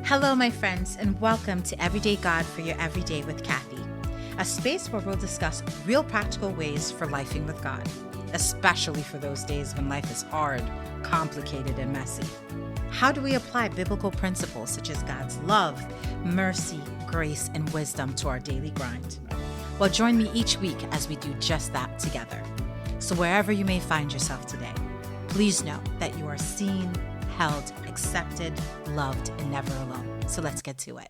Hello, my friends, and welcome to Everyday God for Your Everyday with Kathy, a space where we'll discuss real practical ways for lifing with God, especially for those days when life is hard, complicated, and messy. How do we apply biblical principles such as God's love, mercy, grace, and wisdom to our daily grind? Well, join me each week as we do just that together. So wherever you may find yourself today, please know that you are seen, held, accepted, loved, and never alone. So let's get to it.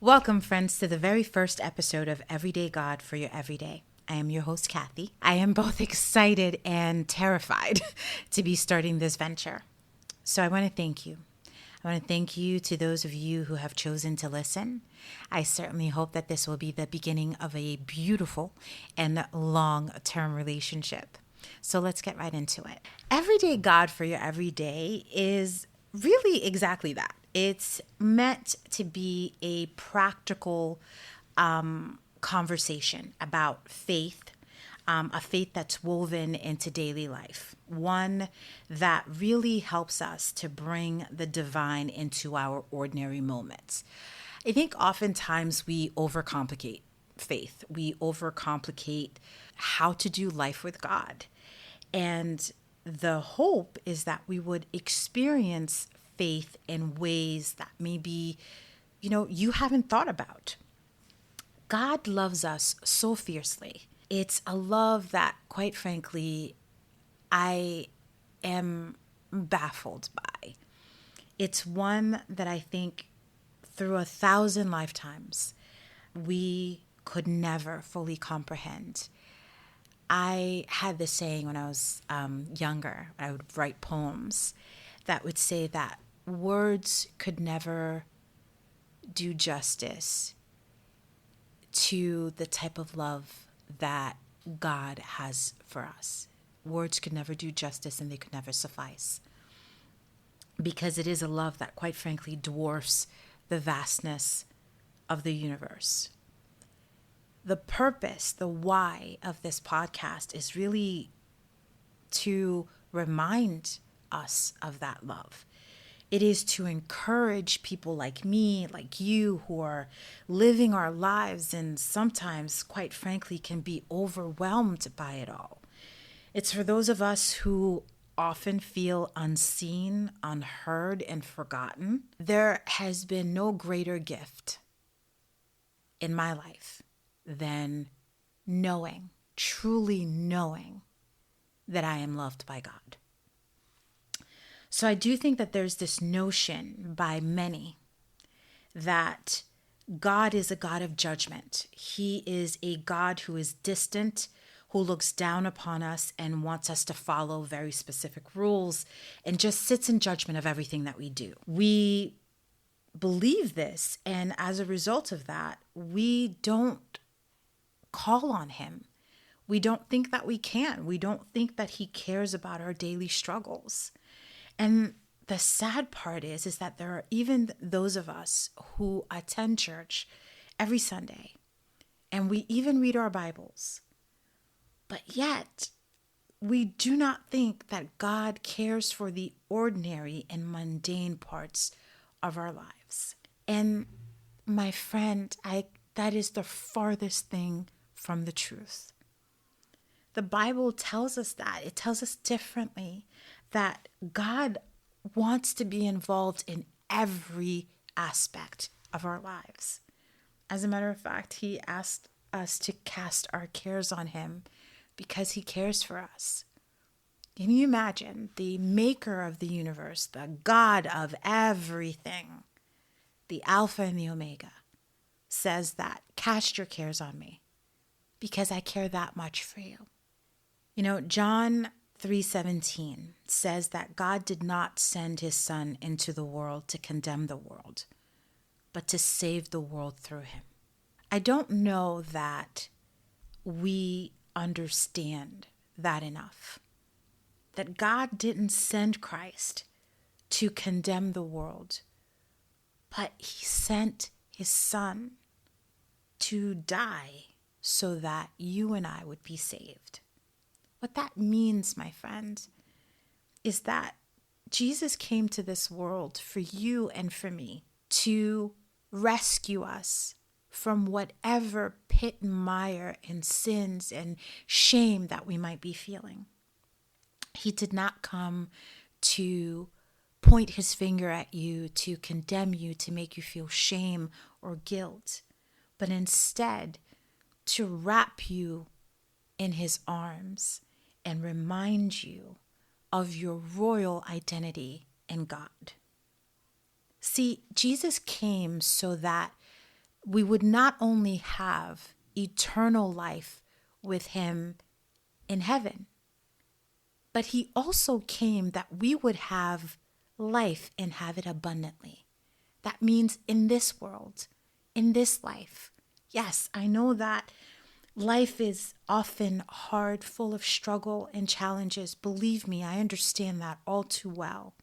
Welcome, friends, to the very first episode of Everyday God for Your Everyday. I am your host, Kathy. I am both excited and terrified to be starting this venture. So I want to thank you. I want to thank you to those of you who have chosen to listen. I certainly hope that this will be the beginning of a beautiful and long-term relationship. So let's get right into it. Everyday God for Your Everyday is really exactly that. It's meant to be a practical conversation about faith, a faith that's woven into daily life, one that really helps us to bring the divine into our ordinary moments. I think oftentimes we overcomplicate faith. We overcomplicate how to do life with God. And the hope is that we would experience faith in ways that maybe, you haven't thought about. God loves us so fiercely. It's a love that, quite frankly, I am baffled by. It's one that I think through 1,000 lifetimes, we could never fully comprehend. I had this saying when I was younger. I would write poems that would say that words could never do justice to the type of love that God has for us. Words could never do justice and they could never suffice. Because it is a love that, quite frankly, dwarfs the vastness of the universe. The purpose, the why of this podcast is really to remind us of that love. It is to encourage people like me, like you, who are living our lives and sometimes, quite frankly, can be overwhelmed by it all. It's for those of us who often feel unseen, unheard, and forgotten. There has been no greater gift in my life than knowing, truly knowing that I am loved by God. So I do think that there's this notion by many that God is a God of judgment. He is a God who is distant, who looks down upon us and wants us to follow very specific rules and just sits in judgment of everything that we do. We believe this, and as a result of that, we don't call on him. We don't think that we can. We don't think that he cares about our daily struggles. And the sad part is that there are even those of us who attend church every Sunday, and we even read our Bibles, but yet we do not think that God cares for the ordinary and mundane parts of our lives. And my friend, that is the farthest thing from the truth. The Bible tells us that. It tells us differently that God wants to be involved in every aspect of our lives. As a matter of fact, he asked us to cast our cares on him because he cares for us. Can you imagine the maker of the universe, the God of everything, the Alpha and the Omega, says that, cast your cares on me because I care that much for you. John 3:17 says that God did not send his son into the world to condemn the world, but to save the world through him. I don't know that we understand that enough. That God didn't send Christ to condemn the world, but he sent his son to die so that you and I would be saved. What that means, my friend, is that Jesus came to this world for you and for me to rescue us from whatever pit and mire and sins and shame that we might be feeling. He did not come to point his finger at you, to condemn you, to make you feel shame or guilt, but instead to wrap you in his arms and remind you of your royal identity in God. See, Jesus came so that we would not only have eternal life with him in heaven, but he also came that we would have life and have it abundantly. That means in this world, in this life. Yes, I know that life is often hard, full of struggle and challenges. Believe me, I understand that all too well.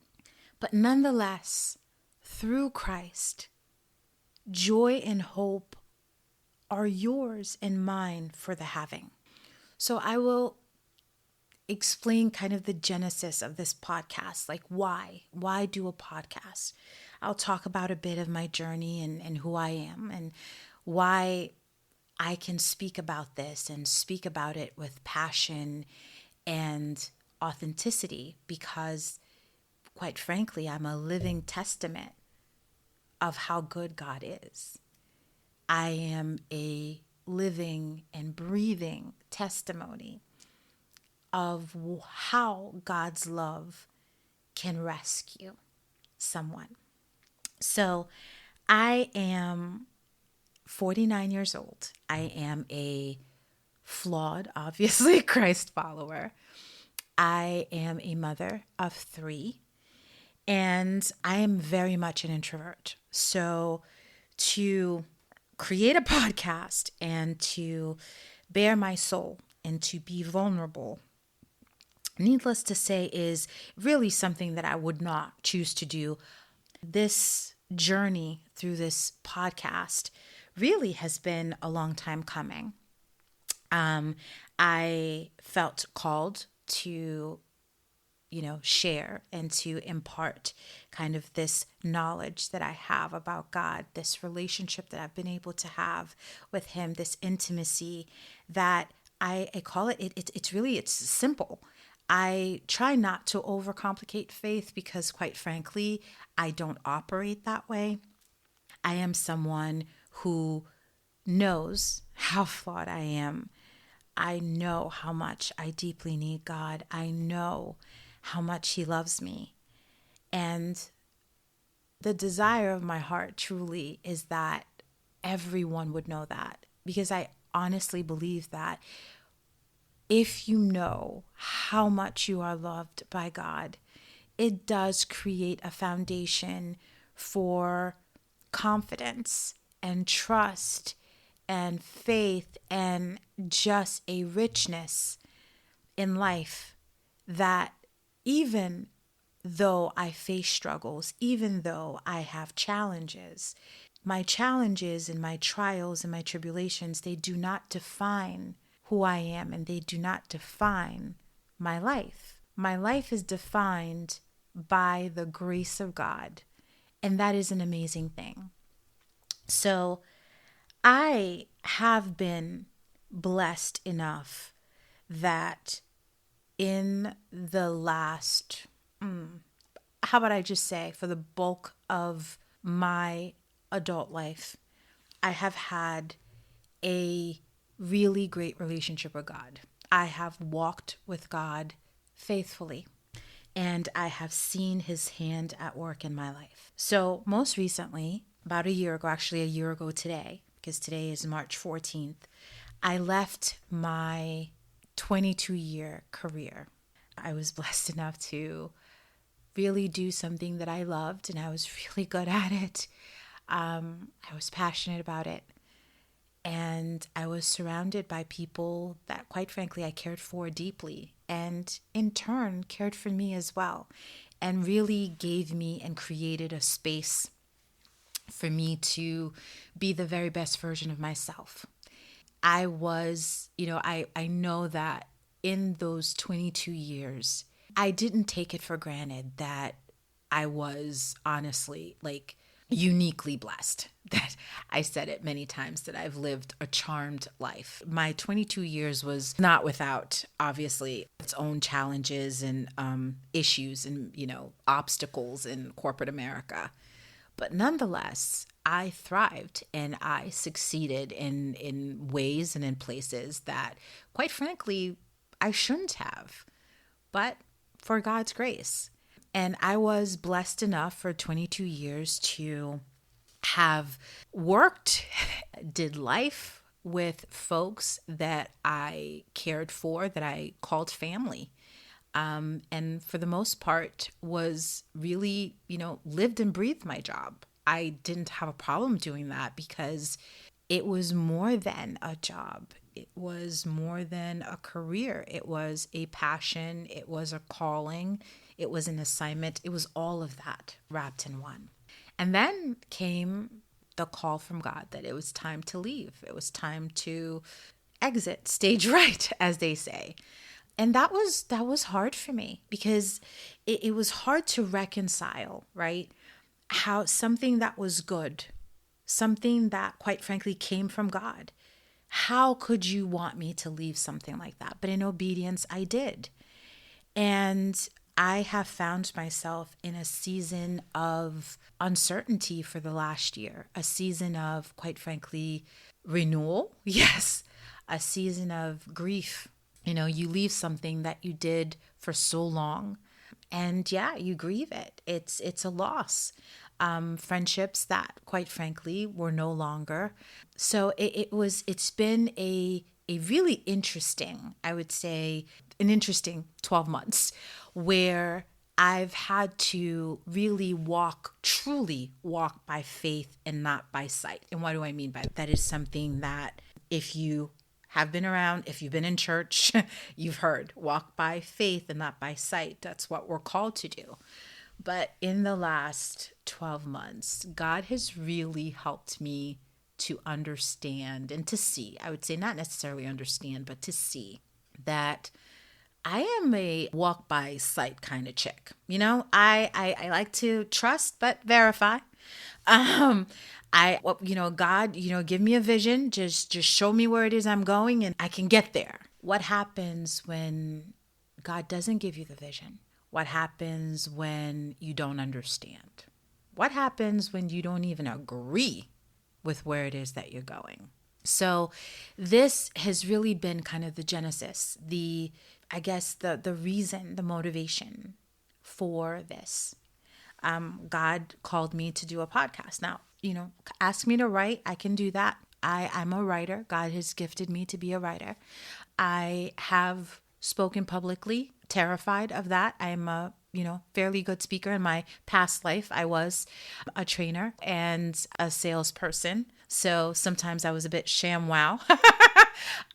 But nonetheless, through Christ, joy and hope are yours and mine for the having. So I will explain kind of the genesis of this podcast, like why do a podcast? I'll talk about a bit of my journey and who I am and why I can speak about this and speak about it with passion and authenticity, because quite frankly, I'm a living testament of how good God is. I am a living and breathing testimony of how God's love can rescue someone. So I am 49 years old. I am a flawed, obviously, Christ follower. I am a mother of 3, and I am very much an introvert. So to create a podcast and to bare my soul and to be vulnerable, needless to say, is really something that I would not choose to do. This journey through this podcast really has been a long time coming. I felt called to, share and to impart kind of this knowledge that I have about God, this relationship that I've been able to have with him, this intimacy that I call it. It's simple. I try not to overcomplicate faith because, quite frankly, I don't operate that way. I am someone who knows how flawed I am. I know how much I deeply need God. I know how much he loves me. And the desire of my heart truly is that everyone would know that, because I honestly believe that if you know how much you are loved by God, it does create a foundation for confidence and trust and faith and just a richness in life that even though I face struggles, even though I have challenges, my challenges and my trials and my tribulations, they do not define who I am, and they do not define my life. My life is defined by the grace of God, and that is an amazing thing. So I have been blessed enough that in the last, how about I just say, for the bulk of my adult life, I have had a really great relationship with God. I have walked with God faithfully, and I have seen his hand at work in my life. So most recently, about a year ago today, because today is March 14th, I left my 22-year career. I was blessed enough to really do something that I loved, and I was really good at it. I was passionate about it. And I was surrounded by people that, quite frankly, I cared for deeply, and in turn cared for me as well, and really gave me and created a space for me to be the very best version of myself. I was, I know that in those 22 years, I didn't take it for granted that I was honestly uniquely blessed. That I said it many times that I've lived a charmed life. My 22 years was not without, obviously, its own challenges and issues and, obstacles in corporate America. But nonetheless, I thrived and I succeeded in ways and in places that, quite frankly, I shouldn't have. But for God's grace. And I was blessed enough for 22 years to have worked, did life with folks that I cared for, that I called family. And for the most part was really, lived and breathed my job. I didn't have a problem doing that because it was more than a job. It was more than a career. It was a passion. It was a calling. It was an assignment. It was all of that wrapped in one. And then came the call from God that it was time to leave. It was time to exit stage right, as they say. And that was hard for me because it was hard to reconcile, right? How something that was good, something that quite frankly came from God. How could you want me to leave something like that? But in obedience, I did. And I have found myself in a season of uncertainty for the last year, a season of, quite frankly, renewal. Yes, a season of grief. You leave something that you did for so long and you grieve it. It's a loss. Friendships that, quite frankly, were no longer. So it's been a really interesting, I would say, an interesting 12 months where I've had to really truly walk by faith and not by sight. And what do I mean by that? That is something that if you have been around, if you've been in church, you've heard, walk by faith and not by sight. That's what we're called to do. But in the last 12 months, God has really helped me to understand and to see, I would say not necessarily understand, but to see that I am a walk by sight kind of chick. I like to trust but verify. God, give me a vision, just show me where it is I'm going and I can get there. What happens when God doesn't give you the vision? What happens when you don't understand? What happens when you don't even agree with where it is that you're going? So this has really been kind of the genesis, the reason, the motivation for this. God called me to do a podcast. Now, ask me to write. I can do that. I'm a writer. God has gifted me to be a writer. I have spoken publicly, terrified of that. I'm a, fairly good speaker. In my past life, I was a trainer and a salesperson. So sometimes I was a bit ShamWow.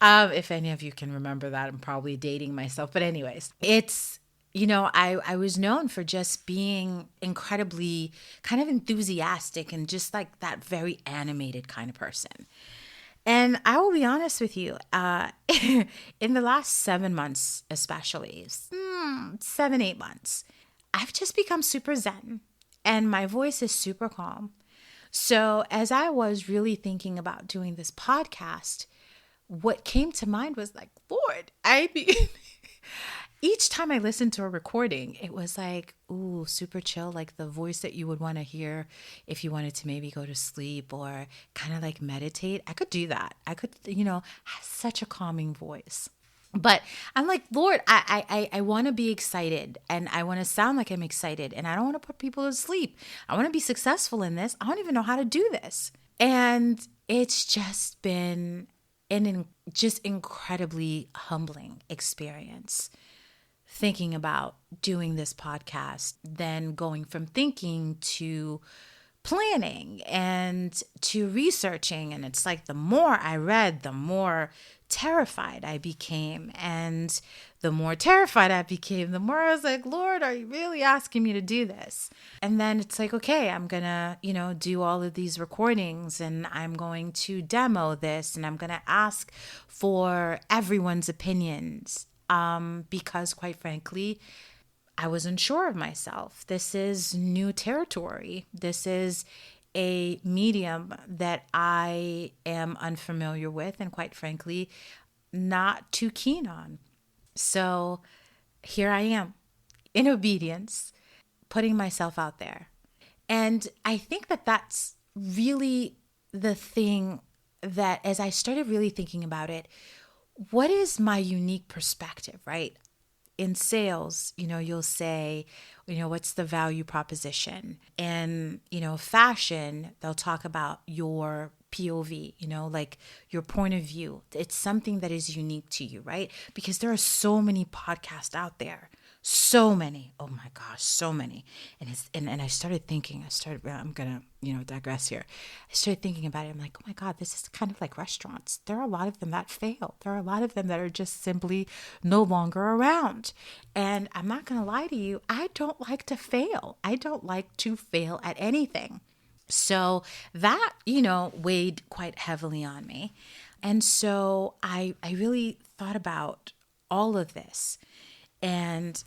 If any of you can remember that, I'm probably dating myself. But anyways, it's, I was known for just being incredibly kind of enthusiastic and just like that very animated kind of person. And I will be honest with you, in the last 7 months, especially 7-8 months, I've just become super zen and my voice is super calm. So as I was really thinking about doing this podcast, what came to mind was like, Lord, each time I listened to a recording, it was like, ooh, super chill, like the voice that you would want to hear if you wanted to maybe go to sleep or kind of like meditate. I could do that. I could, have such a calming voice. But I'm like, Lord, I want to be excited and I want to sound like I'm excited and I don't want to put people to sleep. I want to be successful in this. I don't even know how to do this. And it's just been just incredibly humbling experience thinking about doing this podcast, then going from thinking to planning and to researching. And it's like the more I read, the more terrified I became. And the more terrified I became, the more I was like, Lord, are you really asking me to do this? And then it's like, okay, I'm going to, do all of these recordings and I'm going to demo this and I'm going to ask for everyone's opinions. Because quite frankly, I was unsure of myself. This is new territory. This is a medium that I am unfamiliar with and, quite frankly, not too keen on. So here I am in obedience, putting myself out there. And I think that that's really the thing that, as I started really thinking about it, what is my unique perspective, right? In sales, you'll say, what's the value proposition? In, fashion, they'll talk about your POV, like your point of view. It's something that is unique to you, right? Because there are so many podcasts out there. So many. Oh my gosh, so many. And I started thinking, I'm going to, digress here. I started thinking about it. I'm like, oh my God, this is kind of like restaurants. There are a lot of them that fail. There are a lot of them that are just simply no longer around. And I'm not going to lie to you, I don't like to fail. I don't like to fail at anything. So that, weighed quite heavily on me. And so I really thought about all of this. And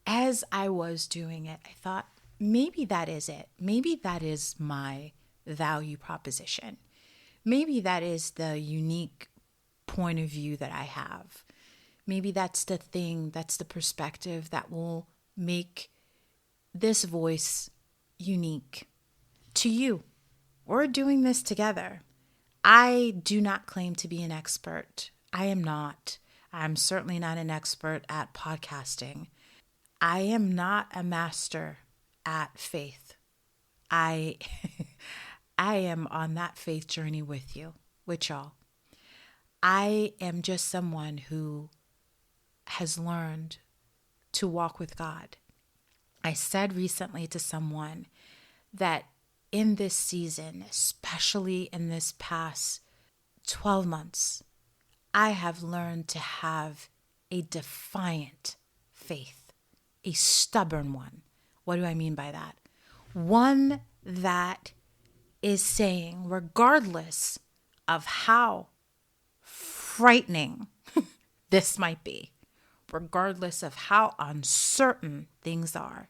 as I was doing it, I thought, maybe that is it. Maybe that is my value proposition. Maybe that is the unique point of view that I have. Maybe that's the thing, that's the perspective that will make this voice unique to you. We're doing this together. I do not claim to be an expert. I am not. I'm certainly not an expert at podcasting. I am not a master at faith. I I am on that faith journey with you, with y'all. I am just someone who has learned to walk with God. I said recently to someone that in this season, especially in this past 12 months, I have learned to have a defiant faith, a stubborn one. What do I mean by that? One that is saying, regardless of how frightening this might be, regardless of how uncertain things are,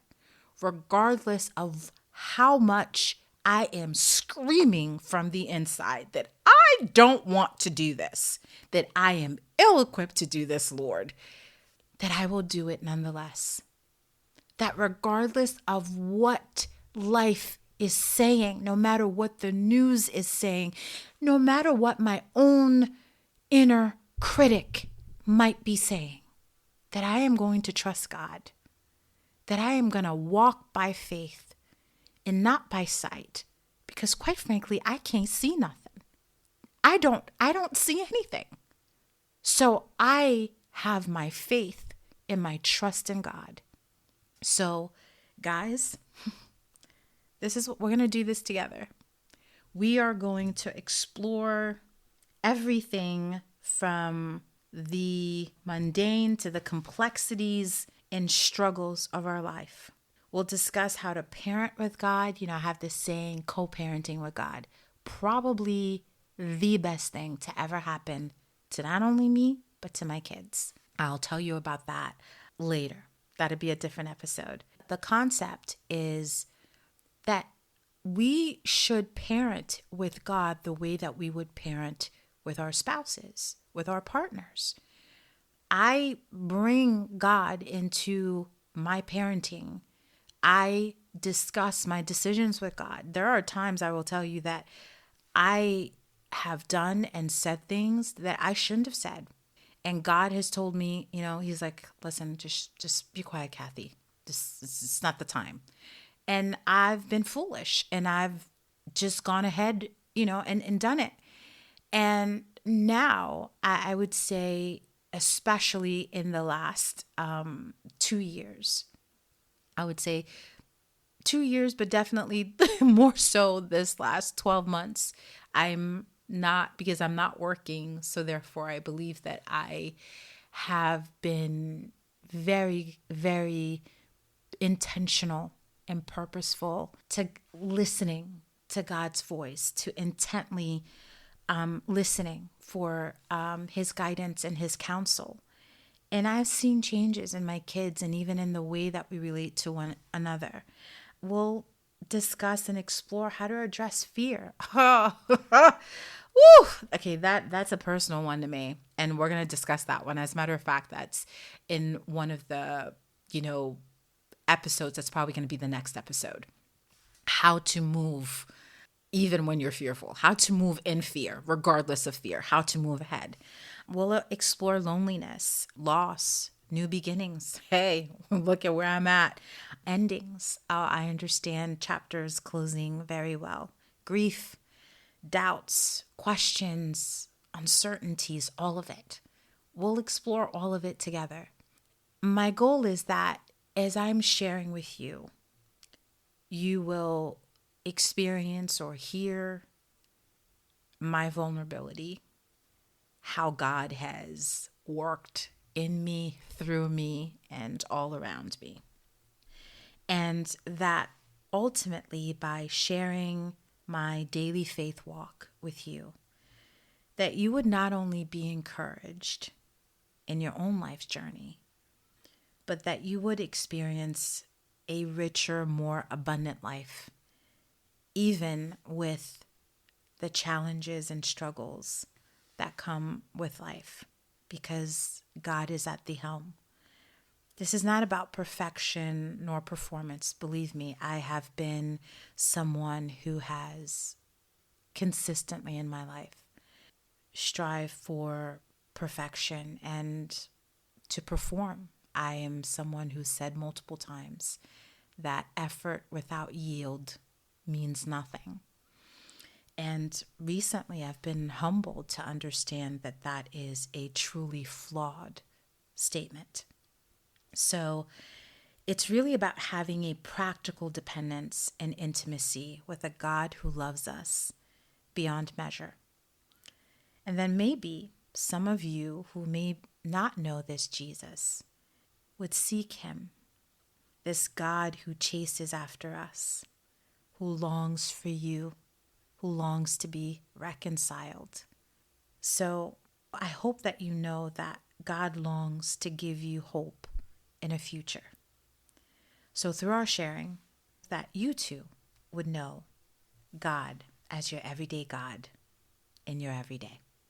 regardless of how much I am screaming from the inside that I don't want to do this, that I am ill-equipped to do this, Lord, that I will do it nonetheless. That regardless of what life is saying, no matter what the news is saying, no matter what my own inner critic might be saying, that I am going to trust God, that I am going to walk by faith and not by sight, because quite frankly, I can't see nothing. I don't see anything. So I have my faith and my trust in God. So guys, this is what we're going to do this together. We are going to explore everything from the mundane to the complexities and struggles of our life. We'll discuss how to parent with God. I have this saying, co-parenting with God. Probably the best thing to ever happen to not only me, but to my kids. I'll tell you about that later. That'll be a different episode. The concept is that we should parent with God the way that we would parent with our spouses, with our partners. I bring God into my parenting. I discuss my decisions with God. There are times I will tell you that I have done and said things that I shouldn't have said. And God has told me, he's like, listen, just be quiet, Kathy. It's not the time. And I've been foolish and I've just gone ahead, and done it. And now I would say, especially in the last 2 years, I would say 2 years, but definitely more so this last 12 months, because I'm not working. So therefore I believe that I have been very, very intentional and purposeful to listening to God's voice, to intently listening for his guidance and his counsel. And I've seen changes in my kids and even in the way that we relate to one another. We'll discuss and explore how to address fear. Woo! Okay, that's a personal one to me, and we're gonna discuss that one. As a matter of fact, that's in one of the episodes. That's probably gonna be the next episode. How to move even when you're fearful, how to move in fear, regardless of fear, how to move ahead. We'll explore loneliness, loss, new beginnings. Hey, look at where I'm at. Endings. I understand chapters closing very well. Grief, doubts, questions, uncertainties, all of it. We'll explore all of it together. My goal is that as I'm sharing with you, you will experience or hear my vulnerability, how God has worked in me, through me, and all around me. And that ultimately, by sharing my daily faith walk with you, that you would not only be encouraged in your own life's journey, but that you would experience a richer, more abundant life, even with the challenges and struggles that come with life, because God is at the helm. This is not about perfection nor performance. Believe me, I have been someone who has consistently in my life strive for perfection and to perform. I am someone who said multiple times that effort without yield means nothing. And recently I've been humbled to understand that that is a truly flawed statement. So it's really about having a practical dependence and intimacy with a God who loves us beyond measure. And then maybe some of you who may not know this Jesus would seek him, this God who chases after us, who longs for you, who longs to be reconciled. So I hope that you know that God longs to give you hope in a future. So through our sharing, that you too would know God as your everyday God in your everyday.